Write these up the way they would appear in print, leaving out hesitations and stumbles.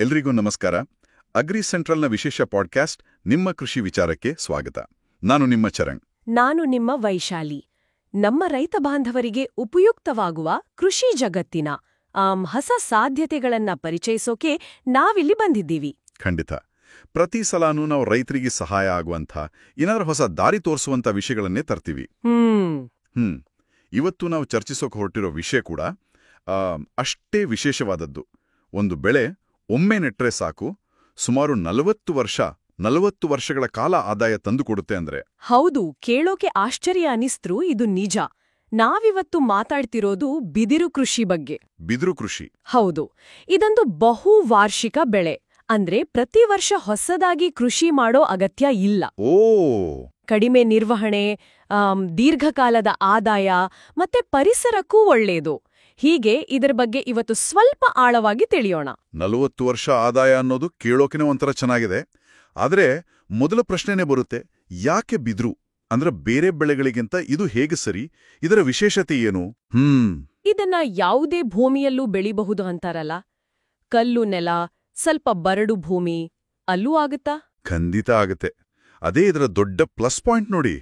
ಎಲ್ರಿಗೂ ನಮಸ್ಕಾರ. ಅಗ್ರಿ ಸೆಂಟ್ರಲ್ನ ವಿಶೇಷ ಪಾಡ್ಕಾಸ್ಟ್ ನಿಮ್ಮ ಕೃಷಿ ವಿಚಾರಕ್ಕೆ ಸ್ವಾಗತ. ನಾನು ನಿಮ್ಮ ಚರಣ್. ನಾನು ನಿಮ್ಮ ವೈಶಾಲಿ. ನಮ್ಮ ರೈತ ಬಾಂಧವರಿಗೆ ಉಪಯುಕ್ತವಾಗುವ ಕೃಷಿ ಜಗತ್ತಿನ ಹೊಸ ಸಾಧ್ಯತೆಗಳನ್ನ ಪರಿಚಯಿಸೋಕೆ ನಾವಿಲ್ಲಿ ಬಂದಿದ್ದೀವಿ. ಖಂಡಿತ. ಪ್ರತಿ ಸಲಾನೂ ನಾವು ರೈತರಿಗೆ ಸಹಾಯ ಆಗುವಂಥ ಏನಾದ್ರೂ ಹೊಸ ದಾರಿ ತೋರಿಸುವಂಥ ವಿಷಯಗಳನ್ನೇ ತರ್ತೀವಿ. ಇವತ್ತು ನಾವು ಚರ್ಚಿಸೋಕೆ ಹೊರಟಿರೋ ವಿಷಯ ಕೂಡ ಅಷ್ಟೇ ವಿಶೇಷವಾದದ್ದು. ಒಂದು ಬೆಳೆ ಒಮ್ಮೆ ನೆಟ್ರೆ ಸಾಕು, ಸುಮಾರು 40 ವರ್ಷಗಳ ಕಾಲ ಆದಾಯ ತಂದುಕೊಡುತ್ತೆ ಅಂದ್ರೆ. ಹೌದು, ಕೇಳೋಕೆ ಆಶ್ಚರ್ಯ ಅನಿಸ್ತ್ರೂ ಇದು ನಿಜ. ನಾವಿವತ್ತು ಮಾತಾಡ್ತಿರೋದು ಬಿದಿರು ಕೃಷಿ ಬಗ್ಗೆ. ಬಿದಿರು ಕೃಷಿ? ಹೌದು. ಇದೊಂದು ಬಹುವಾರ್ಷಿಕ ಬೆಳೆ. ಅಂದ್ರೆ ಪ್ರತಿ ವರ್ಷ ಹೊಸದಾಗಿ ಕೃಷಿ ಮಾಡೋ ಅಗತ್ಯ ಇಲ್ಲ. ಕಡಿಮೆ ನಿರ್ವಹಣೆ, ದೀರ್ಘಕಾಲದ ಆದಾಯ ಮತ್ತೆ ಪರಿಸರಕ್ಕೂ ಒಳ್ಳೆಯದು. ಹೀಗೆ ಇದರ ಬಗ್ಗೆ ಇವತ್ತು ಸ್ವಲ್ಪ ಆಳವಾಗಿ ತಿಳಿಯೋಣ. 40 ವರ್ಷ ಆದಾಯ ಅನ್ನೋದು ಕೇಳೋಕೆನೇ ಒಂಥರ ಚೆನ್ನಾಗಿದೆ. ಆದ್ರೆ ಮೊದಲ ಪ್ರಶ್ನೆನೇ ಬರುತ್ತೆ, ಯಾಕೆ ಬಿದಿರು? ಅಂದ್ರೆ ಬೇರೆ ಬೆಳೆಗಳಿಗಿಂತ ಇದು ಹೇಗೆ ಸರಿ? ಇದರ ವಿಶೇಷತೆ ಏನು? ಇದನ್ನ ಯಾವುದೇ ಭೂಮಿಯಲ್ಲೂ ಬೆಳಿಬಹುದು ಅಂತಾರಲ್ಲ. ಕಲ್ಲು ನೆಲ, ಸ್ವಲ್ಪ ಬರಡು ಭೂಮಿ, ಅಲ್ಲೂ ಆಗುತ್ತಾ? ಖಂಡಿತ ಆಗತ್ತೆ. ಅದೇ ಇದರ ದೊಡ್ಡ ಪ್ಲಸ್ ಪಾಯಿಂಟ್ ನೋಡಿ.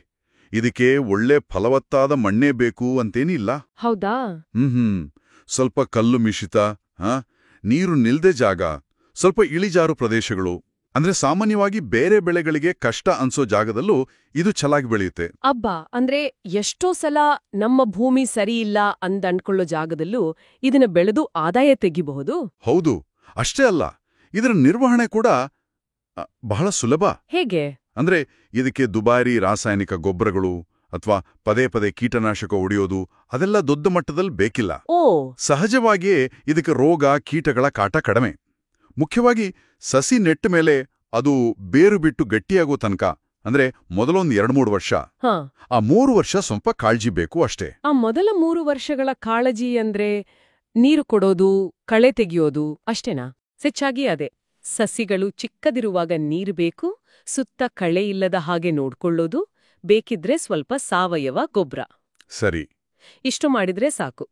ಇದಕ್ಕೆ ಒಳ್ಳೆ ಫಲವತ್ತಾದ ಮಣ್ಣೇ ಬೇಕು ಅಂತೇನಿಲ್ಲ. ಹೌದಾ? ಸ್ವಲ್ಪ ಕಲ್ಲು ಮಿಶ್ರಿತ, ನೀರು ನಿಲ್ದೆ ಜಾಗ, ಸ್ವಲ್ಪ ಇಳಿಜಾರು ಪ್ರದೇಶಗಳು, ಅಂದ್ರೆ ಸಾಮಾನ್ಯವಾಗಿ ಬೇರೆ ಬೆಳೆಗಳಿಗೆ ಕಷ್ಟ ಅನ್ಸೋ ಜಾಗದಲ್ಲೂ ಇದು ಚೆನ್ನಾಗಿ ಬೆಳೆಯುತ್ತೆ. ಅಬ್ಬಾ, ಅಂದ್ರೆ ಎಷ್ಟೋ ಸಲ ನಮ್ಮ ಭೂಮಿ ಸರಿಯಿಲ್ಲ ಅಂದ್ಕೊಳ್ಳೋ ಜಾಗದಲ್ಲೂ ಇದನ್ನ ಬೆಳೆದು ಆದಾಯ ತೆಗಿಬಹುದು. ಹೌದು. ಅಷ್ಟೇ ಅಲ್ಲ, ಇದರ ನಿರ್ವಹಣೆ ಕೂಡ ಬಹಳ ಸುಲಭ. ಹೇಗೆ? ಅಂದ್ರೆ ಇದಕ್ಕೆ ದುಬಾರಿ ರಾಸಾಯನಿಕ ಗೊಬ್ಬರಗಳು ಅಥವಾ ಪದೇ ಪದೇ ಕೀಟನಾಶಕ ಹೊಡೆಯೋದು ಅದೆಲ್ಲ ದೊಡ್ಡ ಮಟ್ಟದಲ್ಲಿ ಬೇಕಿಲ್ಲ. ಸಹಜವಾಗಿಯೇ ಇದಕ್ಕೆ ರೋಗ ಕೀಟಗಳ ಕಾಟ ಕಡಿಮೆ. ಮುಖ್ಯವಾಗಿ ಸಸಿ ನೆಟ್ಟ ಮೇಲೆ ಅದು ಬೇರು ಬಿಟ್ಟು ಗಟ್ಟಿಯಾಗೋ ತನಕ, ಅಂದ್ರೆ ಮೊದಲೊಂದು 2-3 ವರ್ಷ, ಆ 3 ವರ್ಷ ಸ್ವಲ್ಪ ಕಾಳಜಿ ಬೇಕು ಅಷ್ಟೇ. ಆ ಮೊದಲ 3 ವರ್ಷಗಳ ಕಾಳಜಿ ಅಂದ್ರೆ ನೀರು ಕೊಡೋದು, ಕಳೆ ತೆಗೆಯೋದು ಅಷ್ಟೇನಾ? ಹೆಚ್ಚಾಗಿ ಅದೇ. ಸಸಿಗಳು ಚಿಕ್ಕದಿರುವಾಗ ನೀರು ಬೇಕು, ಸುತ್ತ ಕಳೆ ಇಲ್ಲದ ಹಾಗೆ ನೋಡ್ಕೊಳ್ಳೋದು, ಬೇಕಿದ್ರೆ ಸ್ವಲ್ಪ ಸಾವಯವ ಗೊಬ್ಬರ. ಸರಿ. ಇಷ್ಟು ಮಾಡಿದ್ರೆ ಸಾಕು.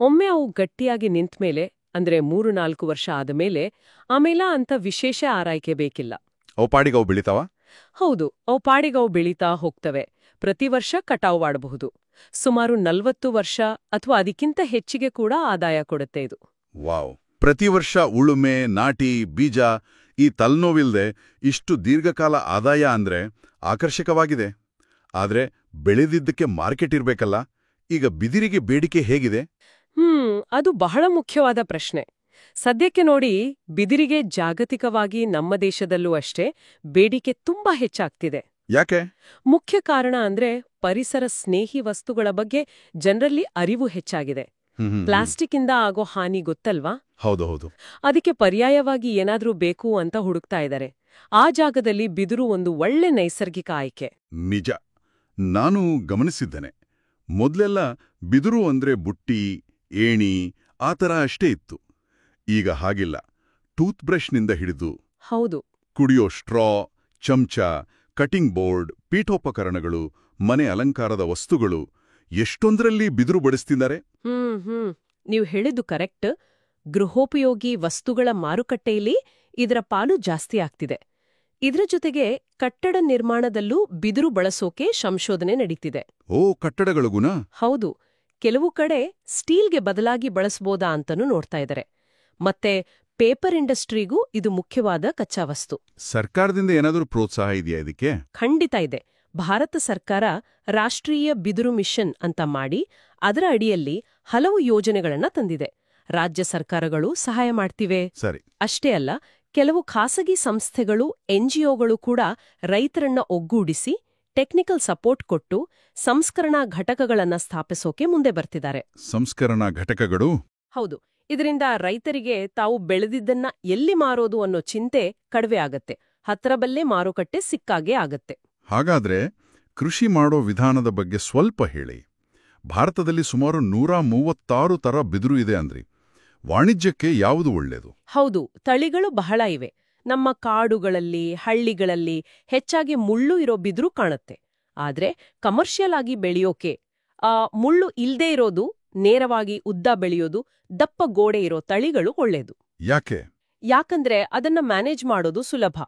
ಒಮ್ಮೆ ಅವು ಗಟ್ಟಿಯಾಗಿ ನಿಂತ್ಮೇಲೆ, ಅಂದ್ರೆ 3-4 ವರ್ಷ ಆದಮೇಲೆ, ಆಮೇಲೆ ಅಂತ ವಿಶೇಷ ಆರೈಕೆ ಬೇಕಿಲ್ಲ. ಅವು ಪಾಡಿಗವು ಬೆಳಿತಾವ? ಹೌದು, ಅವು ಪಾಡಿಗವು ಬೆಳೀತಾ ಹೋಗ್ತವೆ. ಪ್ರತಿ ವರ್ಷ ಕಟಾವು ಮಾಡಬಹುದು. ಸುಮಾರು 40 ವರ್ಷ ಅಥವಾ ಅದಕ್ಕಿಂತ ಹೆಚ್ಚಿಗೆ ಕೂಡ ಆದಾಯ ಕೊಡುತ್ತೆ ಇದು. ವಾವ್! ಪ್ರತಿ ವರ್ಷ ಉಳುಮೆ, ನಾಟಿ, ಬೀಜ, ಈ ತಲೆನೋವಿಲ್ದೆ ಇಷ್ಟು ದೀರ್ಘಕಾಲ ಆದಾಯ ಅಂದ್ರೆ ಆಕರ್ಷಕವಾಗಿದೆ. ಆದ್ರೆ ಬೆಳೆದಿದ್ದಕ್ಕೆ ಮಾರ್ಕೆಟ್ ಇರ್ಬೇಕಲ್ಲ. ಈಗ ಬಿದಿರಿಗೆ ಬೇಡಿಕೆ ಹೇಗಿದೆ? ಅದು ಬಹಳ ಮುಖ್ಯವಾದ ಪ್ರಶ್ನೆ. ಸದ್ಯಕ್ಕೆ ನೋಡಿ, ಬಿದಿರಿಗೆ ಜಾಗತಿಕವಾಗಿ ನಮ್ಮ ದೇಶದಲ್ಲೂ ಅಷ್ಟೇ ಬೇಡಿಕೆ ತುಂಬಾ ಹೆಚ್ಚಾಗ್ತಿದೆ. ಯಾಕೆ? ಮುಖ್ಯ ಕಾರಣ ಅಂದ್ರೆ ಪರಿಸರ ಸ್ನೇಹಿ ವಸ್ತುಗಳ ಬಗ್ಗೆ ಜನರಲ್ಲಿ ಅರಿವು ಹೆಚ್ಚಾಗಿದೆ. ಪ್ಲಾಸ್ಟಿಕ್ ಇಂದ ಆಗೋ ಹಾನಿ ಗೊತ್ತಲ್ವಾ? ಹೌದು. ಅದಕ್ಕೆ ಪರ್ಯಾಯವಾಗಿ ಏನಾದ್ರೂ ಬೇಕು ಅಂತ ಹುಡುಕ್ತಾ ಇದ್ದಾರೆ. ಆ ಜಾಗದಲ್ಲಿ ಬಿದಿರು ಒಂದು ಒಳ್ಳೆ ನೈಸರ್ಗಿಕ ಆಯ್ಕೆ. ನಿಜ. ನಾನು ಗಮನಿಸಿದ್ದೇನೆ. ಮೊದ್ಲೆಲ್ಲ ಬಿದಿರು ಅಂದ್ರೆ ಬುಟ್ಟಿ, ಏಣಿ ಆ ಥರ ಅಷ್ಟೇ ಇತ್ತು. ಈಗ ಹಾಗಿಲ್ಲ. ಟೂತ್ ಬ್ರಷ್ನಿಂದ ಹಿಡಿದು ಹೌದು, ಕುಡಿಯೋ ಸ್ಟ್ರಾ, ಚಮಚ, ಕಟಿಂಗ್ ಬೋರ್ಡ್, ಪೀಠೋಪಕರಣಗಳು, ಮನೆ ಅಲಂಕಾರದ ವಸ್ತುಗಳು ಎಷ್ಟೊಂದರಲ್ಲಿ ಬಿದಿರು ಬಳಸ್ತಿದ್ದಾರೆ. ನೀವು ಹೇಳಿದ್ದು ಕರೆಕ್ಟ್. ಗೃಹೋಪಯೋಗಿ ವಸ್ತುಗಳ ಮಾರುಕಟ್ಟೆಯಲ್ಲಿ ಇದರ ಪಾಲು ಜಾಸ್ತಿ ಆಗ್ತಿದೆ. ಇದರ ಜೊತೆಗೆ ಕಟ್ಟಡ ನಿರ್ಮಾಣದಲ್ಲೂ ಬಿದಿರು ಬಳಸೋಕೆ ಸಂಶೋಧನೆ ನಡೀತಿದೆ. ಕಟ್ಟಡಗಳಿಗೂನಾ? ಹೌದು. ಕೆಲವು ಕಡೆ ಸ್ಟೀಲ್ಗೆ ಬದಲಾಗಿ ಬಳಸಬಹುದಾ ಅಂತನೂ ನೋಡ್ತಾ ಇದ್ದಾರೆ. ಮತ್ತೆ ಪೇಪರ್ ಇಂಡಸ್ಟ್ರಿಗೂ ಇದು ಮುಖ್ಯವಾದ ಕಚ್ಚಾ ವಸ್ತು. ಸರ್ಕಾರದಿಂದ ಏನಾದರೂ ಪ್ರೋತ್ಸಾಹ ಇದೆಯಾ ಇದಕ್ಕೆ? ಖಂಡಿತ ಇದೆ. ಭಾರತ ಸರ್ಕಾರ ರಾಷ್ಟ್ರೀಯ ಬಿದಿರು ಮಿಷನ್ ಅಂತ ಮಾಡಿ ಅದರ ಅಡಿಯಲ್ಲಿ ಹಲವು ಯೋಜನೆಗಳನ್ನ ತಂದಿದೆ. ರಾಜ್ಯ ಸರ್ಕಾರಗಳು ಸಹಾಯ ಮಾಡ್ತಿವೆ. ಸರಿ. ಅಷ್ಟೇ ಅಲ್ಲ, ಕೆಲವು ಖಾಸಗಿ ಸಂಸ್ಥೆಗಳು, ಎನ್ಜಿಒಗಳು ಕೂಡ ರೈತರನ್ನ ಒಗ್ಗೂಡಿಸಿ ಟೆಕ್ನಿಕಲ್ ಸಪೋರ್ಟ್ ಕೊಟ್ಟು ಸಂಸ್ಕರಣಾ ಘಟಕಗಳನ್ನ ಸ್ಥಾಪಿಸೋಕೆ ಮುಂದೆ ಬರ್ತಿದ್ದಾರೆ. ಸಂಸ್ಕರಣಾ ಘಟಕಗಳು? ಹೌದು. ಇದರಿಂದ ರೈತರಿಗೆ ತಾವು ಬೆಳೆದಿದ್ದನ್ನ ಎಲ್ಲಿ ಮಾರೋದು ಅನ್ನೋ ಚಿಂತೆ ಕಡಿಮೆ ಆಗತ್ತೆ. ಹತ್ರಬಲ್ಲೇ ಮಾರುಕಟ್ಟೆ ಸಿಕ್ಕಾಗೆ ಆಗತ್ತೆ. ಹಾಗಾದ್ರೆ ಕೃಷಿ ಮಾಡೋ ವಿಧಾನದ ಬಗ್ಗೆ ಸ್ವಲ್ಪ ಹೇಳಿ. ಭಾರತದಲ್ಲಿ ಸುಮಾರು 136 ತರ ಬಿದಿರು ಇದೆ ಅಂದ್ರಿ. ವಾಣಿಜ್ಯಕ್ಕೆ ಯಾವುದು ಒಳ್ಳೆಯದು? ಹೌದು, ತಳಿಗಳು ಬಹಳ ಇವೆ. ನಮ್ಮ ಕಾಡುಗಳಲ್ಲಿ, ಹಳ್ಳಿಗಳಲ್ಲಿ ಹೆಚ್ಚಾಗಿ ಮುಳ್ಳು ಇರೋ ಬಿದಿರು ಕಾಣುತ್ತೆ. ಆದ್ರೆ ಕಮರ್ಷಿಯಲ್ ಆಗಿ ಬೆಳೆಯೋಕೆ ಮುಳ್ಳು ಇಲ್ದೇ ಇರೋದು, ನೇರವಾಗಿ ಉದ್ದ ಬೆಳೆಯೋದು, ದಪ್ಪ ಗೋಡೆ ಇರೋ ತಳಿಗಳು ಒಳ್ಳೇದು. ಯಾಕೆ? ಯಾಕಂದ್ರೆ ಅದನ್ನ ಮ್ಯಾನೇಜ್ ಮಾಡೋದು ಸುಲಭ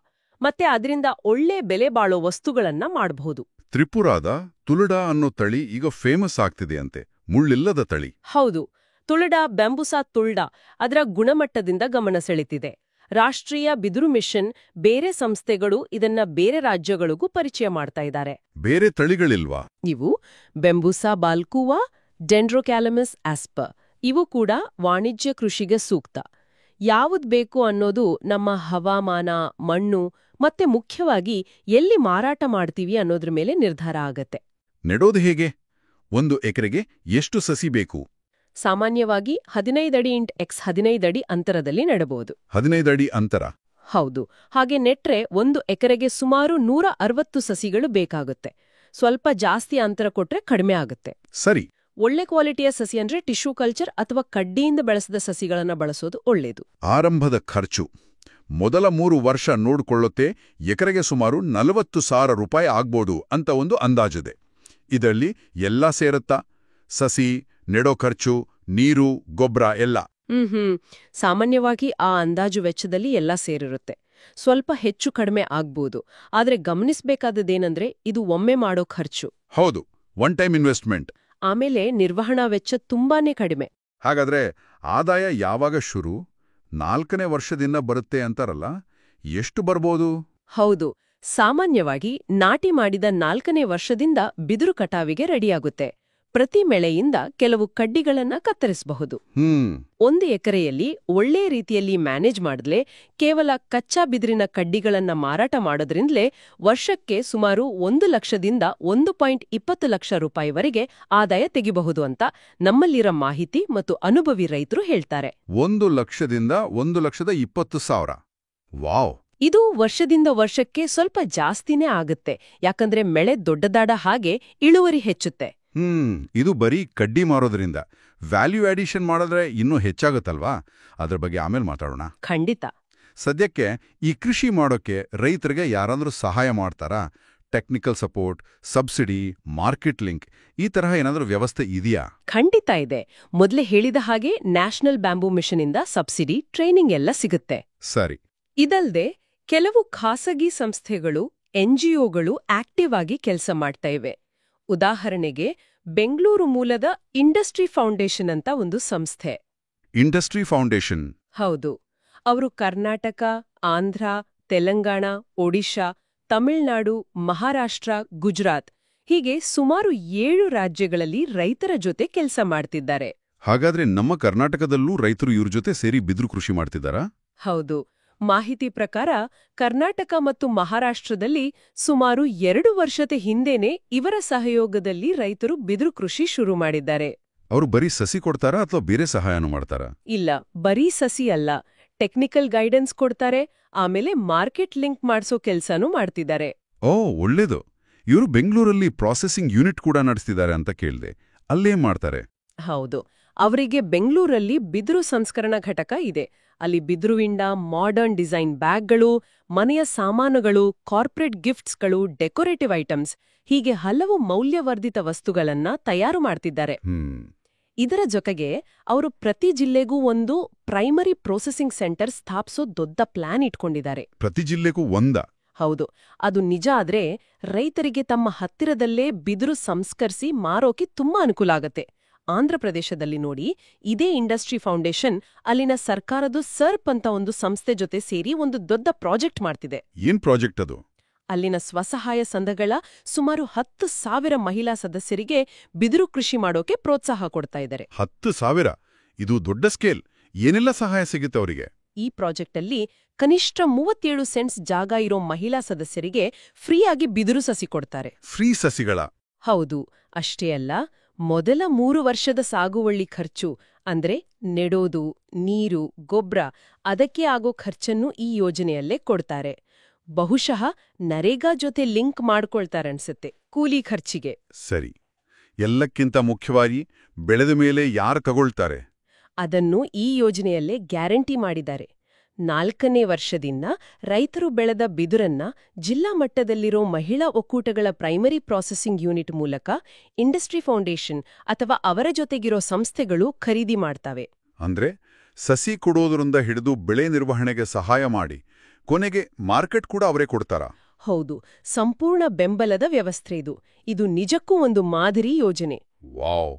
ಮತ್ತೆ ಅದರಿಂದ ಒಳ್ಳೆ ಬೆಲೆ ಬಾಳೋ ವಸ್ತುಗಳನ್ನ ಮಾಡಬಹುದು. ತ್ರಿಪುರಾದ ತುಳಡಾ ಅನ್ನೋ ತಳಿ ಈಗ ಫೇಮಸ್ ಆಗ್ತಿದೆಯಂತೆ, ಮುಳ್ಳಿಲ್ಲದ ತಳಿ. ಹೌದು, ತುಳಡಾ ಬೆಂಬುಸಾ ತುಳ್ಡಾ ಅದರ ಗುಣಮಟ್ಟದಿಂದ ಗಮನ ಸೆಳೆತಿದೆ. ರಾಷ್ಟ್ರೀಯ ಬಿದಿರು ಮಿಷನ್ ಬೇರೆ ಸಂಸ್ಥೆಗಳು ಇದನ್ನ ಬೇರೆ ರಾಜ್ಯಗಳಿಗೂ ಪರಿಚಯ ಮಾಡ್ತಾ ಇದ್ದಾರೆ. ಬೇರೆ ತಳಿಗಳಿಲ್ವಾ? ಇವು ಬೆಂಬುಸಾ ಬಾಲ್ಕುವಾ, ಡೆಂಡ್ರೊಕ್ಯಾಲಮಸ್ ಆಸ್ಪರ್ ಇವು ಕೂಡ ವಾಣಿಜ್ಯ ಕೃಷಿಗೆ ಸೂಕ್ತ. ಯಾವುದು ಬೇಕು ಅನ್ನೋದು ನಮ್ಮ ಹವಾಮಾನ, ಮಣ್ಣು ಮತ್ತೆ ಮುಖ್ಯವಾಗಿ ಎಲ್ಲಿ ಮಾರಾಟ ಮಾಡ್ತೀವಿ ಅನ್ನೋದ್ರ ಮೇಲೆ ನಿರ್ಧಾರ ಆಗತ್ತೆ. ನೆಡೋದು ಹೇಗೆ? 1 ಎಕರೆಗೆ ಎಷ್ಟು ಸಸಿ ಬೇಕು? ಸಾಮಾನ್ಯವಾಗಿ 15 ಅಡಿ x 15 ಅಡಿ ಅಂತರದಲ್ಲಿ ನೆಡಬಹುದು. 15 ಅಡಿ ಅಂತರ? ಹೌದು. ಹಾಗೆ ನೆಟ್ರೆ 1 ಎಕರೆಗೆ ಸುಮಾರು 160 ಸಸಿಗಳು ಬೇಕಾಗುತ್ತೆ. ಸ್ವಲ್ಪ ಜಾಸ್ತಿ ಅಂತರ ಕೊಟ್ರೆ ಕಡಿಮೆ ಆಗುತ್ತೆ. ಸರಿ. ಒಳ್ಳೆ ಕ್ವಾಲಿಟಿಯ ಸಸಿ ಅಂದ್ರೆ ಟಿಶ್ಯೂ ಕಲ್ಚರ್ ಅಥವಾ ಕಡ್ಡಿಯಿಂದ ಬೆಳೆಸಿದ ಸಸಿಗಳನ್ನ ಬಳಸೋದು ಒಳ್ಳೇದು. ಆರಂಭದ ಖರ್ಚು ಮೊದಲ 3 ವರ್ಷ ನೋಡ್ಕೊಳ್ಳುತ್ತೆ ಎಕರೆಗೆ ಸುಮಾರು 40,000 ರೂಪಾಯಿ ಆಗ್ಬೋದು ಅಂತ ಒಂದು ಅಂದಾಜಿದೆ. ಇದರಲ್ಲಿ ಎಲ್ಲ ಸೇರುತ್ತಾ? ಸಸಿ, ನೆಡೋ ಖರ್ಚು, ನೀರು, ಗೊಬ್ಬರ ಎಲ್ಲ? ಸಾಮಾನ್ಯವಾಗಿ ಆ ಅಂದಾಜು ವೆಚ್ಚದಲ್ಲಿ ಎಲ್ಲ ಸೇರಿರುತ್ತೆ. ಸ್ವಲ್ಪ ಹೆಚ್ಚು ಕಡಿಮೆ ಆಗ್ಬೋದು. ಆದ್ರೆ ಗಮನಿಸಬೇಕಾದದ್ದೇನೆಂದ್ರೆ ಇದು ಒಮ್ಮೆ ಮಾಡೋ ಖರ್ಚು. ಹೌದು, ಒನ್ ಟೈಮ್ ಇನ್ವೆಸ್ಟ್ಮೆಂಟ್. ಆಮೇಲೆ ನಿರ್ವಹಣಾ ವೆಚ್ಚ ತುಂಬಾನೇ ಕಡಿಮೆ. ಹಾಗಾದ್ರೆ ಆದಾಯ ಯಾವಾಗ ಶುರು? 4ನೇ ವರ್ಷದಿಂದ ಬರುತ್ತೆ ಅಂತಾರಲ್ಲ, ಎಷ್ಟು ಬರ್ಬೋದು? ಹೌದು, ಸಾಮಾನ್ಯವಾಗಿ ನಾಟಿ ಮಾಡಿದ 4ನೇ ವರ್ಷದಿಂದ ಬಿದಿರು ಕಟಾವಿಗೆ ರೆಡಿಯಾಗುತ್ತೆ. ಪ್ರತಿ ಮೆಳೆಯಿಂದ ಕೆಲವು ಕಡ್ಡಿಗಳನ್ನ ಕತ್ತರಿಸಬಹುದು. 1 ಎಕರೆಯಲ್ಲಿ ಒಳ್ಳೆ ರೀತಿಯಲ್ಲಿ ಮ್ಯಾನೇಜ್ ಮಾಡಿದ್ಲೆ ಕೇವಲ ಕಚ್ಚಾ ಬಿದಿರಿನ ಕಡ್ಡಿಗಳನ್ನ ಮಾರಾಟ ಮಾಡೋದ್ರಿಂದಲೇ ವರ್ಷಕ್ಕೆ ಸುಮಾರು 1 ಲಕ್ಷದಿಂದ 1.20 ಲಕ್ಷ ರೂಪಾಯಿವರೆಗೆ ಆದಾಯ ತೆಗಿಬಹುದು ಅಂತ ನಮ್ಮಲ್ಲಿರೋ ಮಾಹಿತಿ ಮತ್ತು ಅನುಭವಿ ರೈತರು ಹೇಳ್ತಾರೆ. 1 ಲಕ್ಷದಿಂದ 1,20,000. ವಾವ್! ಇದು ವರ್ಷದಿಂದ ವರ್ಷಕ್ಕೆ ಸ್ವಲ್ಪ ಜಾಸ್ತಿನೇ ಆಗುತ್ತೆ. ಯಾಕಂದ್ರೆ ಬೆಳೆ ದೊಡ್ಡದಾದ ಹಾಗೆ ಇಳುವರಿ ಹೆಚ್ಚುತ್ತೆ. ಇದು ಬರೀ ಕಡ್ಡಿ ಮಾರೋದ್ರಿಂದ ವ್ಯಾಲ್ಯೂ ಅಡಿಷನ್ ಮಾಡಿದ್ರೆ ಇನ್ನೂ ಹೆಚ್ಚಾಗುತ್ತಲ್ವಾ? ಅದ್ರ ಬಗ್ಗೆ ಆಮೇಲೆ ಮಾತಾಡೋಣ. ಖಂಡಿತ. ಸದ್ಯಕ್ಕೆ ಈ ಕೃಷಿ ಮಾಡೋಕೆ ರೈತರಿಗೆ ಯಾರಾದ್ರೂ ಸಹಾಯ ಮಾಡ್ತಾರಾ? Technical support, subsidy, market link ಈ ತರಹ ಏನಾದ್ರೂ ವ್ಯವಸ್ಥೆ ಇದೆಯಾ? ಖಂಡಿತ ಇದೆ. ಮೊದಲೇ ಹೇಳಿದ ಹಾಗೆ ನ್ಯಾಷನಲ್ ಬ್ಯಾಂಬೂ ಮಿಷನ್ ಇಂದ ಸಬ್ಸಿಡಿ, ಟ್ರೈನಿಂಗ್ ಎಲ್ಲ ಸಿಗುತ್ತೆ. ಸರಿ. ಇದಲ್ದೆ ಕೆಲವು ಖಾಸಗಿ ಸಂಸ್ಥೆಗಳು, ಎನ್ಜಿಒಗಳು ಆಕ್ಟಿವ್ ಆಗಿ ಕೆಲಸ ಮಾಡ್ತಾ ಇವೆ. ಉದಾಹರಣೆಗೆ ಬೆಂಗಳೂರು ಮೂಲದ ಇಂಡಸ್ಟ್ರಿ ಫೌಂಡೇಶನ್ ಅಂತ ಒಂದು ಸಂಸ್ಥೆ. Industry foundation? ಹೌದು. ಅವರು ಕರ್ನಾಟಕ, ಆಂಧ್ರ, ತೆಲಂಗಾಣ, ಒಡಿಶಾ, ತಮಿಳುನಾಡು, ಮಹಾರಾಷ್ಟ್ರ, ಗುಜರಾತ್ ಹೀಗೆ ಸುಮಾರು 7 ರಾಜ್ಯಗಳಲ್ಲಿ ರೈತರ ಜೊತೆ ಕೆಲಸ ಮಾಡ್ತಿದ್ದಾರೆ. ಹಾಗಾದ್ರೆ ನಮ್ಮ ಕರ್ನಾಟಕದಲ್ಲೂ ರೈತರು ಇವ್ರ ಜೊತೆ ಸೇರಿ ಬಿದಿರು ಕೃಷಿ ಮಾಡ್ತಿದ್ದಾರಾ? ಹೌದು. ಮಾಹಿತಿ ಪ್ರಕಾರ ಕರ್ನಾಟಕ ಮತ್ತು ಮಹಾರಾಷ್ಟ್ರದಲ್ಲಿ ಸುಮಾರು 2 ವರ್ಷದ ಹಿಂದೆನೇ ಇವರ ಸಹಯೋಗದಲ್ಲಿ ರೈತರು ಬಿದಿರು ಕೃಷಿ ಶುರು ಮಾಡಿದ್ದಾರೆ. ಅವರು ಬರೀ ಸಸಿ ಕೊಡ್ತಾರಾ ಅಥವಾ ಬೇರೆ ಸಹಾಯನೂ ಮಾಡ್ತಾರಾ? ಇಲ್ಲ, ಬರೀ ಸಸಿ ಅಲ್ಲ, ಟೆಕ್ನಿಕಲ್ ಗೈಡೆನ್ಸ್ ಕೊಡ್ತಾರೆ. ಆಮೇಲೆ ಮಾರ್ಕೆಟ್ ಲಿಂಕ್ ಮಾಡಿಸೋ ಕೆಲ್ಸನೂ ಮಾಡ್ತಿದ್ದಾರೆ. ಓ, ಒಳ್ಳೇದು. ಇವರು ಬೆಂಗಳೂರಲ್ಲಿ ಪ್ರಾಸೆಸಿಂಗ್ ಯೂನಿಟ್ ಕೂಡ ನಡೆಸ್ತಿದ್ದಾರೆ ಅಂತ ಕೇಳಿದೆ. ಅಲ್ಲೇನ್ ಮಾಡ್ತಾರೆ? ಹೌದು, ಅವರಿಗೆ ಬೆಂಗಳೂರಲ್ಲಿ ಬಿದಿರು ಸಂಸ್ಕರಣಾ ಘಟಕ ಇದೆ. ಅಲ್ಲಿ ಬಿದಿರುವಿಂದ ಮಾಡರ್ನ್ ಡಿಸೈನ್ ಬ್ಯಾಗ್ಗಳು, ಮನೆಯ ಸಾಮಾನುಗಳು, ಕಾರ್ಪೊರೇಟ್ ಗಿಫ್ಟ್ಸ್ಗಳು, ಡೆಕೋರೇಟಿವ್ ಐಟಮ್ಸ್ ಹೀಗೆ ಹಲವು ಮೌಲ್ಯವರ್ಧಿತ ವಸ್ತುಗಳನ್ನ ತಯಾರು ಮಾಡ್ತಿದ್ದಾರೆ. ಇದರ ಜೊತೆಗೆ ಅವರು ಪ್ರತಿ ಜಿಲ್ಲೆಗೂ ಒಂದು ಪ್ರೈಮರಿ ಪ್ರೊಸೆಸಿಂಗ್ ಸೆಂಟರ್ ಸ್ಥಾಪಿಸೋ ದೊಡ್ಡ ಪ್ಲಾನ್ ಇಟ್ಕೊಂಡಿದ್ದಾರೆ. ಪ್ರತಿ ಜಿಲ್ಲೆಗೂ ಒಂದ? ಹೌದು. ಅದು ನಿಜ ಆದ್ರೆ ರೈತರಿಗೆ ತಮ್ಮ ಹತ್ತಿರದಲ್ಲೇ ಬಿದಿರು ಸಂಸ್ಕರಿಸಿ ಮಾರೋಕೆ ತುಂಬಾ ಅನುಕೂಲ ಆಗತ್ತೆ. ಆಂಧ್ರಪ್ರದೇಶದಲ್ಲಿ ನೋಡಿ, ಇದೇ ಇಂಡಸ್ಟ್ರಿ ಫೌಂಡೇಶನ್ ಅಲ್ಲಿನ ಸರ್ಕಾರದ ಸರ್ಪ್ ಅಂತ ಒಂದು ಸಂಸ್ಥೆ ಜೊತೆ ಸೇರಿ ಒಂದು ದೊಡ್ಡ ಪ್ರಾಜೆಕ್ಟ್ ಮಾಡ್ತಿದೆ. ಏನ್ ಪ್ರಾಜೆಕ್ಟ್ ಅದು? ಅಲ್ಲಿನ ಸ್ವಸಹಾಯ ಸಂಘಗಳ ಸುಮಾರು 10,000 ಮಹಿಳಾ ಸದಸ್ಯರಿಗೆ ಬಿದಿರು ಕೃಷಿ ಮಾಡೋಕೆ ಪ್ರೋತ್ಸಾಹ ಕೊಡ್ತಾ ಇದ್ದಾರೆ. 10,000? ಇದು ದೊಡ್ಡ ಸ್ಕೇಲ್. ಏನೆಲ್ಲ ಸಹಾಯ ಸಿಗುತ್ತೆ ಅವರಿಗೆ? ಈ ಪ್ರಾಜೆಕ್ಟ್ ಅಲ್ಲಿ ಕನಿಷ್ಠ 37 ಸೆಂಟ್ಸ್ ಜಾಗ ಇರೋ ಮಹಿಳಾ ಸದಸ್ಯರಿಗೆ ಫ್ರೀಯಾಗಿ ಬಿದಿರು ಸಸಿ ಕೊಡ್ತಾರೆ. ಫ್ರೀ ಸಸಿಗಳ? ಹೌದು. ಅಷ್ಟೇ ಅಲ್ಲ, ಮೊದಲ 3 ವರ್ಷದ ಸಾಗುವಳಿ ಖರ್ಚು ಅಂದ್ರೆ ನೆಡೋದು, ನೀರು, ಗೊಬ್ಬರ ಅದಕ್ಕೆ ಆಗೋ ಖರ್ಚನ್ನು ಈ ಯೋಜನೆಯಲ್ಲೇ ಕೊಡ್ತಾರೆ. ಬಹುಶಃ ನರೇಗಾ ಜೊತೆ ಲಿಂಕ್ ಮಾಡ್ಕೊಳ್ತಾರನ್ಸುತ್ತೆ ಕೂಲಿ ಖರ್ಚಿಗೆ. ಸರಿ. ಎಲ್ಲಕ್ಕಿಂತ ಮುಖ್ಯವಾಗಿ ಬೆಳೆದ ಮೇಲೆ ಯಾರು ತಗೊಳ್ತಾರೆ? ಅದನ್ನು ಈ ಯೋಜನೆಯಲ್ಲೇ ಗ್ಯಾರಂಟಿ ಮಾಡಿದ್ದಾರೆ. 4ನೇ ವರ್ಷದಿಂದ ರೈತರು ಬೆಳೆದ ಬಿದಿರನ್ನ ಜಿಲ್ಲಾ ಮಟ್ಟದಲ್ಲಿರೋ ಮಹಿಳಾ ಒಕ್ಕೂಟಗಳ ಪ್ರೈಮರಿ ಪ್ರಾಸೆಸಿಂಗ್ ಯೂನಿಟ್ ಮೂಲಕ ಇಂಡಸ್ಟ್ರಿ ಫೌಂಡೇಶನ್ ಅಥವಾ ಅವರ ಜೊತೆಗಿರೋ ಸಂಸ್ಥೆಗಳು ಖರೀದಿ ಮಾಡ್ತವೆ. ಅಂದ್ರೆ ಸಸಿ ಕೊಡೋದ್ರಿಂದ ಹಿಡಿದು ಬೆಳೆ ನಿರ್ವಹಣೆಗೆ ಸಹಾಯ ಮಾಡಿ ಕೊನೆಗೆ ಮಾರ್ಕೆಟ್ ಕೂಡ ಅವರೇ ಕೊಡ್ತಾರಾ? ಹೌದು, ಸಂಪೂರ್ಣ ಬೆಂಬಲದ ವ್ಯವಸ್ಥೆ ಇದು. ಇದು ನಿಜಕ್ಕೂ ಒಂದು ಮಾದರಿ ಯೋಜನೆ. ವಾವ್,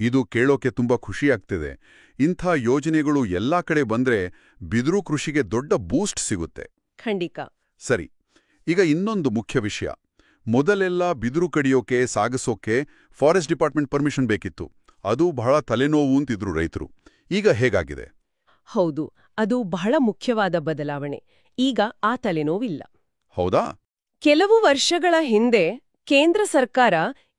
ಇದು ಕೇಳೋಕೆ ತುಂಬಾ ಖುಷಿಯಾಗ್ತಿದೆ. ಇಂಥ ಯೋಜನೆಗಳು ಎಲ್ಲಾ ಕಡೆ ಬಂದ್ರೆ ಬಿದಿರು ಕೃಷಿಗೆ ದೊಡ್ಡ ಬೂಸ್ಟ್ ಸಿಗುತ್ತೆ. ಖಂಡಿತ. ಸರಿ, ಈಗ ಇನ್ನೊಂದು ಮುಖ್ಯ ವಿಷಯ. ಮೊದಲೆಲ್ಲ ಬಿದಿರು ಕಡಿಯೋಕೆ ಸಾಗಿಸೋಕೆ ಫಾರೆಸ್ಟ್ ಡಿಪಾರ್ಟ್ಮೆಂಟ್ ಪರ್ಮಿಷನ್ ಬೇಕಿತ್ತು. ಅದು ಬಹಳ ತಲೆನೋವು ಅಂತಿದ್ರು ರೈತರು. ಈಗ ಹೇಗಾಗಿದೆ? ಹೌದು, ಅದು ಬಹಳ ಮುಖ್ಯವಾದ ಬದಲಾವಣೆ. ಈಗ ಆ ತಲೆನೋವಿಲ್ಲ. ಹೌದಾ? ಕೆಲವು ವರ್ಷಗಳ ಹಿಂದೆ ಕೇಂದ್ರ ಸರ್ಕಾರ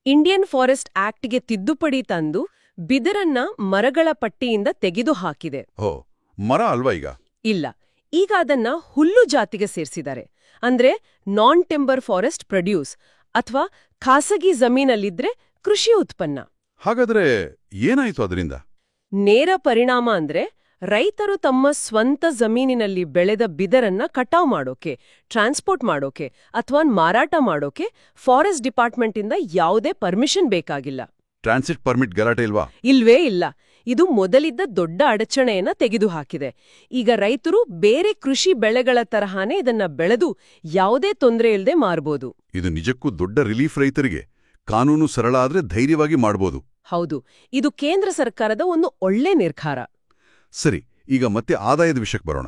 ಇಂಡಿಯನ್ ಫಾರೆಸ್ಟ್ ಆಕ್ಟ್ಗೆ ತಿದ್ದುಪಡಿ ತಂದು ಬಿದಿರನ್ನ ಮರಗಳ ಪಟ್ಟಿಯಿಂದ ತೆಗೆದುಹಾಕಿದೆ. ಓ, ಮರ ಅಲ್ವಾ ಈಗ? ಇಲ್ಲ, ಈಗ ಅದನ್ನ ಹುಲ್ಲು ಜಾತಿಗೆ ಸೇರಿಸಿದ್ದಾರೆ. ಅಂದ್ರೆ ನಾನ್ ಟಿಂಬರ್ ಫಾರೆಸ್ಟ್ ಪ್ರೊಡ್ಯೂಸ್, ಅಥವಾ ಖಾಸಗಿ ಜಮೀನಲ್ಲಿದ್ರೆ ಕೃಷಿ ಉತ್ಪನ್ನ. ಹಾಗಾದ್ರೆ ಏನಾಯ್ತು ಅದರಿಂದ? ನೇರ ಪರಿಣಾಮ ಅಂದ್ರೆ ರೈತರು ತಮ್ಮ ಸ್ವಂತ ಜಮೀನಿನಲ್ಲಿ ಬೆಳೆದ ಬಿದರನ್ನ ಕಟಾವ್ ಮಾಡೋಕೆ, ಟ್ರಾನ್ಸ್ಪೋರ್ಟ್ ಮಾಡೋಕೆ ಅಥವಾ ಮಾರಾಟ ಮಾಡೋಕೆ ಫಾರೆಸ್ಟ್ ಡಿಪಾರ್ಟ್ಮೆಂಟಿಂದ ಯಾವುದೇ ಪರ್ಮಿಷನ್ ಬೇಕಾಗಿಲ್ಲ. ಟ್ರಾನ್ಸಿಟ್ ಪರ್ಮಿಟ್ ಗಲಾಟೆ ಇಲ್ವಾ? ಇಲ್ವೇ ಇಲ್ಲ. ಇದು ಮೊದಲಿದ್ದ ದೊಡ್ಡ ಅಡಚಣೆಯನ್ನ ತೆಗೆದುಹಾಕಿದೆ. ಈಗ ರೈತರು ಬೇರೆ ಕೃಷಿ ಬೆಳೆಗಳ ತರಹಾನೇ ಇದನ್ನ ಬೆಳೆದು ಯಾವುದೇ ತೊಂದರೆ ಇಲ್ಲದೆ ಮಾರಬಹುದು. ಇದು ನಿಜಕ್ಕೂ ದೊಡ್ಡ ರಿಲೀಫ್ ರೈತರಿಗೆ. ಕಾನೂನು ಸರಳ ಆದ್ರೆ ಧೈರ್ಯವಾಗಿ ಮಾಡಬಹುದು. ಹೌದು, ಇದು ಕೇಂದ್ರ ಸರ್ಕಾರದ ಒಂದು ಒಳ್ಳೆ ನಿರ್ಧಾರ. ಸರಿ, ಈಗ ಮತ್ತೆ ಆದಾಯದ ವಿಷಯಕ್ಕೆ ಬರೋಣ.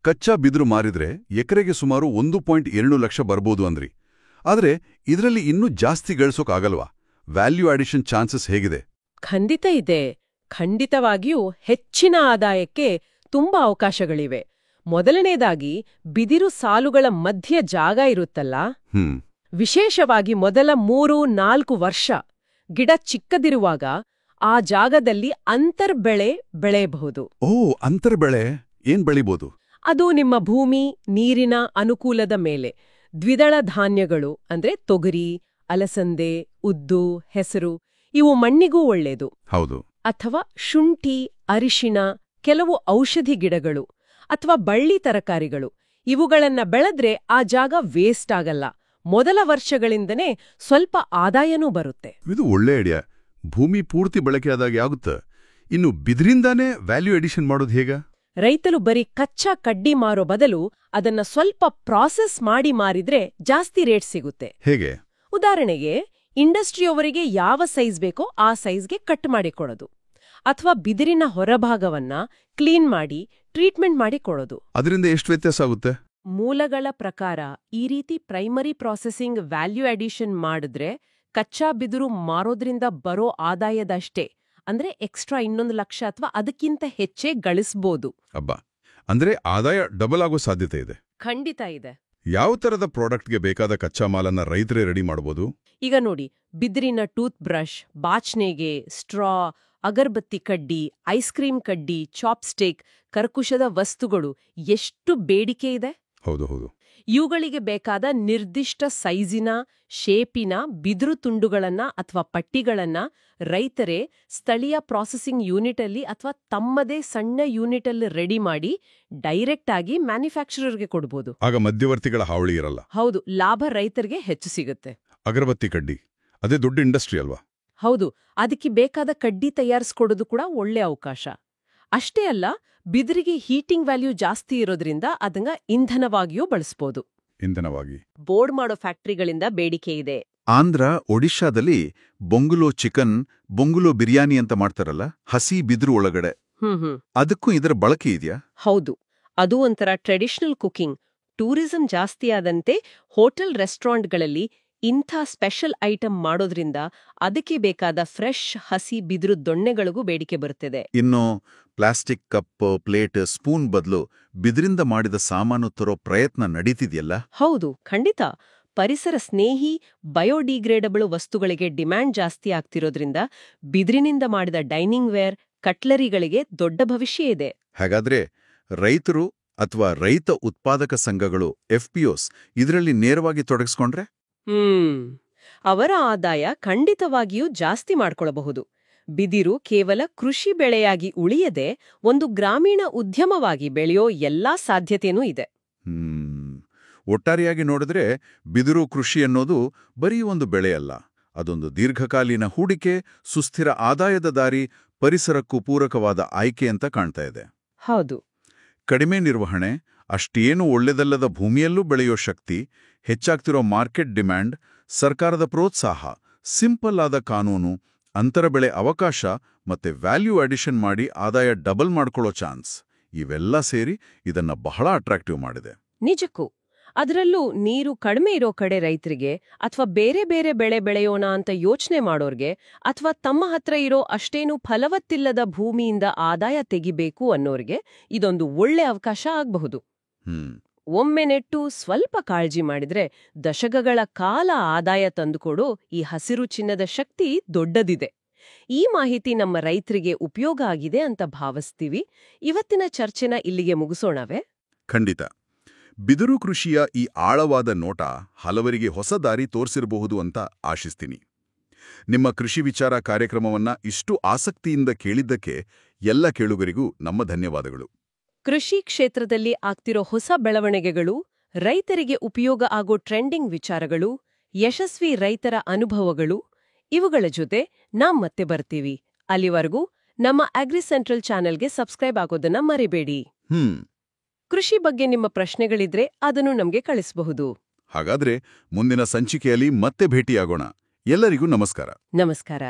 ಕಚ್ಚಾ ಬಿದಿರು ಮಾರಿದ್ರೆ ಎಕರೆಗೆ ಸುಮಾರು 1.2 ಲಕ್ಷ ಬರ್ಬೋದು ಅಂದ್ರಿ. ಆದ್ರೆ ಇದರಲ್ಲಿ ಇನ್ನೂ ಜಾಸ್ತಿ ಗಳಿಸೋಕಾಗಲ್ವಾ? ವ್ಯಾಲ್ಯೂ ಅಡಿಷನ್ ಚಾನ್ಸಸ್ ಹೇಗಿದೆ? ಖಂಡಿತ ಇದೆ. ಖಂಡಿತವಾಗಿಯೂ ಹೆಚ್ಚಿನ ಆದಾಯಕ್ಕೆ ತುಂಬಾ ಅವಕಾಶಗಳಿವೆ. ಮೊದಲನೇದಾಗಿ, ಬಿದಿರು ಸಾಲುಗಳ ಮಧ್ಯ ಜಾಗ ಇರುತ್ತಲ್ಲ, ವಿಶೇಷವಾಗಿ ಮೊದಲ 3-4 ವರ್ಷ ಗಿಡ ಚಿಕ್ಕದಿರುವಾಗ ಆ ಜಾಗದಲ್ಲಿ ಅಂತರ್ಬೆಳೆ ಬೆಳೆಯಬಹುದು. ಓ, ಅಂತರ್ಬೆಳೆ ಏನ್ ಬೆಳಿಬೋದು? ಅದು ನಿಮ್ಮ ಭೂಮಿ ನೀರಿನ ಅನುಕೂಲದ ಮೇಲೆ ದ್ವಿದಳ ಧಾನ್ಯಗಳು ಅಂದ್ರೆ ತೊಗರಿ, ಅಲಸಂದೆ, ಉದ್ದು, ಹೆಸರು, ಇವು ಮಣ್ಣಿಗೂ ಒಳ್ಳೆಯದು. ಹೌದು. ಅಥವಾ ಶುಂಠಿ, ಅರಿಶಿಣ, ಕೆಲವು ಔಷಧಿ ಗಿಡಗಳು ಅಥವಾ ಬಳ್ಳಿ ತರಕಾರಿಗಳು, ಇವುಗಳನ್ನ ಬೆಳೆದ್ರೆ ಆ ಜಾಗ ವೇಸ್ಟ್ ಆಗಲ್ಲ. ಮೊದಲ ವರ್ಷಗಳಿಂದನೇ ಸ್ವಲ್ಪ ಆದಾಯನೂ ಬರುತ್ತೆ. ಇದು ಒಳ್ಳೆ ಐಡಿಯಾ. ಭೂಮಿ ಪೂರ್ತಿ ಬಳಕೆಯಾದಾಗ ಆಗುತ್ತೆ. ಇನ್ನು ಬಿದ್ರಿಂದಾನೇ ವ್ಯಾಲ್ಯೂ ಎಡಿಷನ್ ಮಾಡೋದು ಹೇಗ? ರೈತರು ಬರೀ ಕಚ್ಚಾ ಕಡ್ಡಿ ಮಾರೋ ಬದಲು ಅದನ್ನ ಸ್ವಲ್ಪ ಪ್ರಾಸೆಸ್ ಮಾಡಿ ಮಾರಿದ್ರೆ ಜಾಸ್ತಿ ರೇಟ್ ಸಿಗುತ್ತೆ. ಹೇಗೆ? ಉದಾಹರಣೆಗೆ, ಇಂಡಸ್ಟ್ರಿಯವರಿಗೆ ಯಾವ ಸೈಜ್ ಬೇಕೋ ಆ ಸೈಜ್ಗೆ ಕಟ್ ಮಾಡಿ ಕೊಡೋದು, ಅಥವಾ ಬಿದಿರಿನ ಹೊರಭಾಗವನ್ನ ಕ್ಲೀನ್ ಮಾಡಿ ಟ್ರೀಟ್ಮೆಂಟ್ ಮಾಡಿ ಕೊಡೋದು. ಅದರಿಂದ ಎಷ್ಟು ವ್ಯತ್ಯಾಸ ಆಗುತ್ತೆ? ಮೂಲಗಳ ಪ್ರಕಾರ ಈ ರೀತಿ ಪ್ರೈಮರಿ ಪ್ರಾಸೆಸಿಂಗ್ ವ್ಯಾಲ್ಯೂ ಅಡಿಷನ್ ಮಾಡಿದ್ರೆ ಕಚ್ಚಾ ಬಿದಿರು ಮಾರೋದ್ರಿಂದ ಬರೋ ಆದಾಯದಷ್ಟೇ, ಅಂದ್ರೆ ಎಕ್ಸ್ಟ್ರಾ 1 ಲಕ್ಷ ಅಥವಾ ಅದಕ್ಕಿಂತ ಹೆಚ್ಚೇ ಗಳಿಸ್ಬೋದು. ಅಬ್ಬಾ, ಅಂದ್ರೆ ಆದಾಯ ಡಬಲ್ ಆಗೋ ಸಾಧ್ಯತೆ ಇದೆ. ಖಂಡಿತ ಇದೆ. ಯಾವ ತರದ ಪ್ರಾಡಕ್ಟ್ಗೆ ಬೇಕಾದ ಕಚ್ಚಾ ಮಾಲನ್ನ ರೈತರೇ ರೆಡಿ ಮಾಡಬಹುದು? ಈಗ ನೋಡಿ, ಬಿದಿರಿನ ಟೂತ್ ಬ್ರಷ್, ಬಾಚ್ನೆಗೆ, ಸ್ಟ್ರಾ, ಅಗರ್ಬತ್ತಿ ಕಡ್ಡಿ, ಐಸ್ ಕ್ರೀಮ್ ಕಡ್ಡಿ, ಚಾಪ್ಸ್ಟಿಕ್, ಕರಕುಶದ ವಸ್ತುಗಳು ಎಷ್ಟು ಬೇಡಿಕೆ ಇದೆ. ಹೌದು ಹೌದು. ಇವುಗಳಿಗೆ ಬೇಕಾದ ನಿರ್ದಿಷ್ಟ ಸೈಜಿನ, ಶೇಪಿನ ಬಿದಿರು ತುಂಡುಗಳನ್ನ ಅಥವಾ ಪಟ್ಟಿಗಳನ್ನ ರೈತರೇ ಸ್ಥಳೀಯ ಪ್ರಾಸೆಸಿಂಗ್ ಯೂನಿಟ್ ಅಲ್ಲಿ ಅಥವಾ ತಮ್ಮದೇ ಸಣ್ಣ ಯೂನಿಟ್ ಅಲ್ಲಿ ರೆಡಿ ಮಾಡಿ ಡೈರೆಕ್ಟ್ ಆಗಿ ಮ್ಯಾನುಫ್ಯಾಕ್ಚರರ್ಗೆ ಕೊಡ್ಬೋದು. ಆಗ ಮಧ್ಯವರ್ತಿಗಳ ಹಾವಳಿ ಇರಲ್ಲ. ಹೌದು, ಲಾಭ ರೈತರಿಗೆ ಹೆಚ್ಚು ಸಿಗುತ್ತೆ. ಅಗರಬತ್ತಿ ಕಡ್ಡಿ ಅದೇ ದೊಡ್ಡ ಇಂಡಸ್ಟ್ರಿ ಅಲ್ವಾ? ಹೌದು, ಅದಕ್ಕೆ ಬೇಕಾದ ಕಡ್ಡಿ ತಯಾರಿಸ್ಕೊಡೋದು ಕೂಡ ಒಳ್ಳೆ ಅವಕಾಶ. ಅಷ್ಟೇ ಅಲ್ಲ, ಬಿದಿರಿಗೆ ಹೀಟಿಂಗ್ ವ್ಯಾಲ್ಯೂ ಜಾಸ್ತಿ ಇರೋದ್ರಿಂದ ಅದನ್ನ ಇಂಧನವಾಗಿಯೂ ಬಳಸ್ಬೋದು. ಇಂಧನವಾಗಿ ಬೋರ್ಡ್ ಮಾಡೋ ಫ್ಯಾಕ್ಟರಿಗಳಿಂದ ಬೇಡಿಕೆ ಇದೆ. ಆಂಧ್ರ, ಒಡಿಶಾದಲ್ಲಿ ಬೊಂಗುಲೋ ಚಿಕನ್, ಬೊಂಗುಲೋ ಬಿರಿಯಾನಿ ಅಂತ ಮಾಡ್ತಾರಲ್ಲ, ಹಸಿ ಬಿದಿರು ಒಳಗಡೆ. ಅದಕ್ಕೂ ಇದರ ಬಳಕೆ ಇದೆಯಾ? ಹೌದು, ಅದು ಒಂಥರ ಟ್ರೆಡಿಷನಲ್ ಕುಕಿಂಗ್. ಟೂರಿಸಂ ಜಾಸ್ತಿಯಾದಂತೆ ಹೋಟೆಲ್ ರೆಸ್ಟೋರೆಂಟ್ಗಳಲ್ಲಿ ಇಂಥ ಸ್ಪೆಷಲ್ ಐಟಂ ಮಾಡೋದ್ರಿಂದ ಅದಕ್ಕೆ ಬೇಕಾದ ಫ್ರೆಶ್ ಹಸಿ ಬಿದಿರು ದೊಣ್ಣೆಗಳಿಗೂ ಬೇಡಿಕೆ ಬರುತ್ತದೆ. ಇನ್ನು ಪ್ಲಾಸ್ಟಿಕ್ ಕಪ್, ಪ್ಲೇಟ್, ಸ್ಪೂನ್ ಬದಲು ಬಿದಿರಿಂದ ಮಾಡಿದ ಸಾಮಾನು ತರೋ ಪ್ರಯತ್ನ ನಡೀತಿದೆಯಲ್ಲ? ಹೌದು, ಖಂಡಿತ. ಪರಿಸರ ಸ್ನೇಹಿ ಬಯೋಡಿಗ್ರೇಡಬಲ್ ವಸ್ತುಗಳಿಗೆ ಡಿಮ್ಯಾಂಡ್ ಜಾಸ್ತಿ ಆಗ್ತಿರೋದ್ರಿಂದ ಬಿದಿರಿನಿಂದ ಮಾಡಿದ ಡೈನಿಂಗ್ ವೇರ್, ಕಟ್ಲರಿಗಳಿಗೆ ದೊಡ್ಡ ಭವಿಷ್ಯ ಇದೆ. ಹಾಗಾದ್ರೆ ರೈತರು ಅಥವಾ ರೈತ ಉತ್ಪಾದಕ ಸಂಘಗಳು, FPOs, ಇದರಲ್ಲಿ ನೇರವಾಗಿ ತೊಡಗಿಸ್ಕೊಂಡ್ರೆ ಅವರ ಆದಾಯ ಖಂಡಿತವಾಗಿಯೂ ಜಾಸ್ತಿ ಮಾಡ್ಕೊಳ್ಳಬಹುದು. ಬಿದಿರು ಕೇವಲ ಕೃಷಿ ಬೆಳೆಯಾಗಿ ಉಳಿಯದೆ ಒಂದು ಗ್ರಾಮೀಣ ಉದ್ಯಮವಾಗಿ ಬೆಳೆಯೋ ಎಲ್ಲಾ ಸಾಧ್ಯತೆಯೂ ಇದೆ. ಒಟ್ಟಾರೆಯಾಗಿ ನೋಡಿದ್ರೆ ಬಿದಿರು ಕೃಷಿ ಅನ್ನೋದು ಬರೀ ಒಂದು ಬೆಳೆಯಲ್ಲ. ಅದೊಂದು ದೀರ್ಘಕಾಲೀನ ಹೂಡಿಕೆ, ಸುಸ್ಥಿರ ಆದಾಯದ ದಾರಿ, ಪರಿಸರಕ್ಕೂ ಪೂರಕವಾದ ಆಯ್ಕೆ ಅಂತ ಕಾಣ್ತಾ ಇದೆ. ಹೌದು. ಕಡಿಮೆ ನಿರ್ವಹಣೆ, ಅಷ್ಟೇನು ಒಳ್ಳೆದಲ್ಲದ ಭೂಮಿಯಲ್ಲೂ ಬೆಳೆಯೋ ಶಕ್ತಿ, ಹೆಚ್ಚಾಗ್ತಿರೋ ಮಾರ್ಕೆಟ್ ಡಿಮ್ಯಾಂಡ್, ಸರ್ಕಾರದ ಪ್ರೋತ್ಸಾಹ, ಸಿಂಪಲ್ ಆದ ಕಾನೂನು, ಅಂತರ ಬೆಳೆ ಅವಕಾಶ ಮತ್ತೆ ವ್ಯಾಲ್ಯೂ ಅಡಿಷನ್ ಮಾಡಿ ಆದಾಯ ಡಬಲ್ ಮಾಡ್ಕೊಳ್ಳೋ ಚಾನ್ಸ್, ಇವೆಲ್ಲ ಸೇರಿ ಇದನ್ನ ಬಹಳ ಅಟ್ರಾಕ್ಟಿವ್ ಮಾಡಿದೆ. ನಿಜಕ್ಕೂ. ಅದರಲ್ಲೂ ನೀರು ಕಡಿಮೆ ಇರೋ ಕಡೆ ರೈತರಿಗೆ ಅಥವಾ ಬೇರೆ ಬೇರೆ ಬೆಳೆ ಬೆಳೆಯೋಣ ಅಂತ ಯೋಚನೆ ಮಾಡೋರ್ಗೆ ಅಥವಾ ತಮ್ಮ ಹತ್ರ ಇರೋ ಅಷ್ಟೇನು ಫಲವತ್ತಿಲ್ಲದ ಭೂಮಿಯಿಂದ ಆದಾಯ ತೆಗಿಬೇಕು ಅನ್ನೋರ್ಗೆ ಇದೊಂದು ಒಳ್ಳೆ ಅವಕಾಶ ಆಗಬಹುದು. ಒಮ್ಮೆ ನೆಟ್ಟು ಸ್ವಲ್ಪ ಕಾಳಜಿ ಮಾಡಿದ್ರೆ ದಶಕಗಳ ಕಾಲ ಆದಾಯ ತಂದುಕೊಡೋ ಈ ಹಸಿರು ಚಿನ್ನದ ಶಕ್ತಿ ದೊಡ್ಡದಿದೆ. ಈ ಮಾಹಿತಿ ನಮ್ಮ ರೈತರಿಗೆ ಉಪಯೋಗ ಆಗಿದೆ ಅಂತ ಭಾವಿಸ್ತೀವಿ. ಇವತ್ತಿನ ಚರ್ಚೆನ ಇಲ್ಲಿಗೆ ಮುಗಿಸೋಣವೇ? ಖಂಡಿತ. ಬಿದಿರು ಕೃಷಿಯ ಈ ಆಳವಾದ ನೋಟ ಹಲವರಿಗೆ ಹೊಸ ದಾರಿ ತೋರಿಸಿರಬಹುದು ಅಂತ ಆಶಿಸ್ತೀನಿ. ನಿಮ್ಮ ಕೃಷಿ ವಿಚಾರ ಕಾರ್ಯಕ್ರಮವನ್ನ ಇಷ್ಟು ಆಸಕ್ತಿಯಿಂದ ಕೇಳಿದ್ದಕ್ಕೆ ಎಲ್ಲ ಕೇಳುಗರಿಗೂ ನಮ್ಮ ಧನ್ಯವಾದಗಳು. ಕೃಷಿ ಕ್ಷೇತ್ರದಲ್ಲಿ ಆಗ್ತಿರೋ ಹೊಸ ಬೆಳವಣಿಗೆಗಳು, ರೈತರಿಗೆ ಉಪಯೋಗ ಆಗೋ ಟ್ರೆಂಡಿಂಗ್ ವಿಚಾರಗಳು, ಯಶಸ್ವಿ ರೈತರ ಅನುಭವಗಳು, ಇವುಗಳ ಜೊತೆ ನಾವ್ ಮತ್ತೆ ಬರ್ತೀವಿ. ಅಲ್ಲಿವರೆಗೂ ನಮ್ಮ ಅಗ್ರಿ ಸೆಂಟ್ರಲ್ ಚಾನೆಲ್ಗೆ ಸಬ್ಸ್ಕ್ರೈಬ್ ಆಗೋದನ್ನ ಮರಿಬೇಡಿ. ಕೃಷಿ ಬಗ್ಗೆ ನಿಮ್ಮ ಪ್ರಶ್ನೆಗಳಿದ್ರೆ ಅದನ್ನು ನಮ್ಗೆ ಕಳಿಸಬಹುದು. ಹಾಗಾದ್ರೆ ಮುಂದಿನ ಸಂಚಿಕೆಯಲ್ಲಿ ಮತ್ತೆ ಭೇಟಿಯಾಗೋಣ. ಎಲ್ಲರಿಗೂ ನಮಸ್ಕಾರ. ನಮಸ್ಕಾರ.